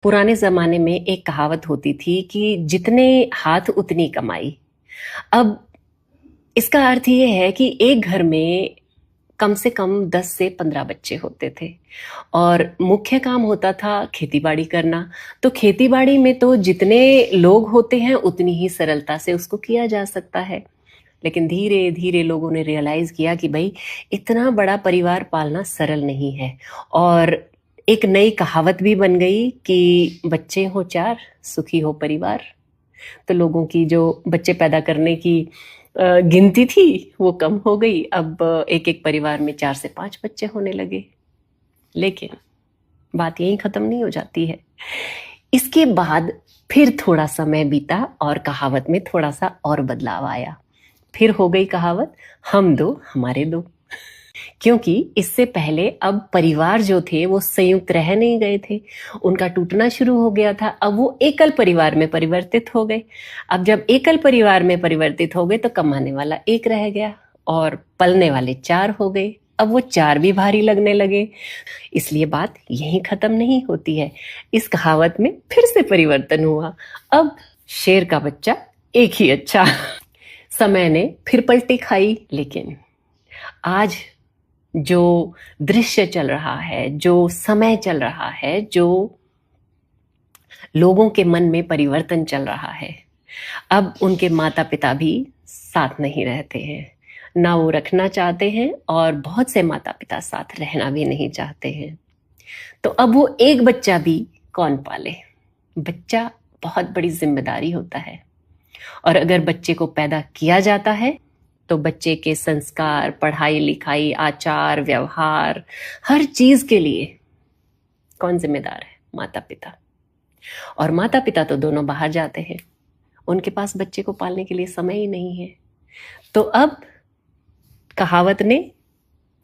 पुराने ज़माने में एक कहावत होती थी कि जितने हाथ उतनी कमाई। अब इसका अर्थ ये है कि एक घर में कम से कम 10 से 15 बच्चे होते थे और मुख्य काम होता था खेती-बाड़ी करना। तो खेती-बाड़ी में तो जितने लोग होते हैं उतनी ही सरलता से उसको किया जा सकता है। लेकिन धीरे-धीरे लोगों ने रियलाइज़ किया कि भई इतना बड़ा परिवार पालना सरल नहीं है और एक नई कहावत भी बन गई कि बच्चे हों 4 सुखी हो परिवार। तो लोगों की जो बच्चे पैदा करने की गिनती थी वो कम हो गई। अब एक-एक परिवार में 4 से 5 बच्चे होने लगे। लेकिन बात यहीं खत्म नहीं हो जाती है। इसके बाद फिर थोड़ा समय बीता और कहावत में थोड़ा-सा और बदलाव आया। फिर हो गई कहावत हम दो हमारे दो। क्योंकि इससे पहले अब परिवार जो थे वो संयुक्त रह नहीं गए थे, उनका टूटना शुरू हो गया था। अब वो एकल परिवार में परिवर्तित हो गए। अब जब एकल परिवार में परिवर्तित हो गए तो कमाने वाला एक रह गया और पलने वाले 4 हो गए। अब वो 4 भी भारी लगने लगे। इसलिए बात यहीं खत्म नहीं होती है। इस कहावत में फिर से परिवर्तन हुआ। अब शेर का बच्चा एक ही अच्छा। समय ने फिर पलटी खाई, लेकिन आज जो दृश्य चल रहा है, जो समय चल रहा है, जो लोगों के मन में परिवर्तन चल रहा है, अब उनके माता पिता भी साथ नहीं रहते हैं, ना वो रखना चाहते हैं और बहुत से माता पिता साथ रहना भी नहीं चाहते हैं। तो अब वो एक बच्चा भी कौन पाले? बच्चा बहुत बड़ी जिम्मेदारी होता है और अगर बच्चे को पैदा किया जाता है तो बच्चे के संस्कार, पढ़ाई लिखाई, आचार व्यवहार, हर चीज के लिए कौन जिम्मेदार है? माता पिता। और माता पिता तो दोनों बाहर जाते हैं, उनके पास बच्चे को पालने के लिए समय ही नहीं है। तो अब कहावत ने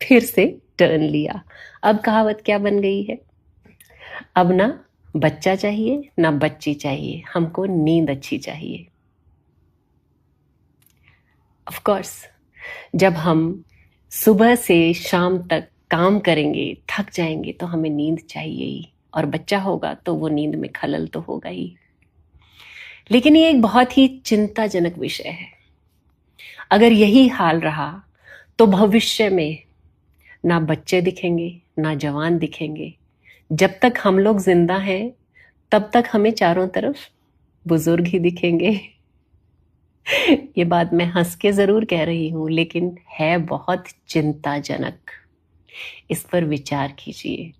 फिर से टर्न लिया। अब कहावत क्या बन गई है? अब ना बच्चा चाहिए ना बच्ची चाहिए, हमको नींद अच्छी चाहिए। ऑफ कोर्स, जब हम सुबह से शाम तक काम करेंगे, थक जाएंगे तो हमें नींद चाहिए ही, और बच्चा होगा तो वो नींद में खलल तो होगा ही। लेकिन ये एक बहुत ही चिंताजनक विषय है। अगर यही हाल रहा तो भविष्य में ना बच्चे दिखेंगे ना जवान दिखेंगे। जब तक हम लोग जिंदा हैं तब तक हमें चारों तरफ बुजुर्ग ही दिखेंगे। ये बात मैं हंस के जरूर कह रही हूं, लेकिन है बहुत चिंताजनक। इस पर विचार कीजिए।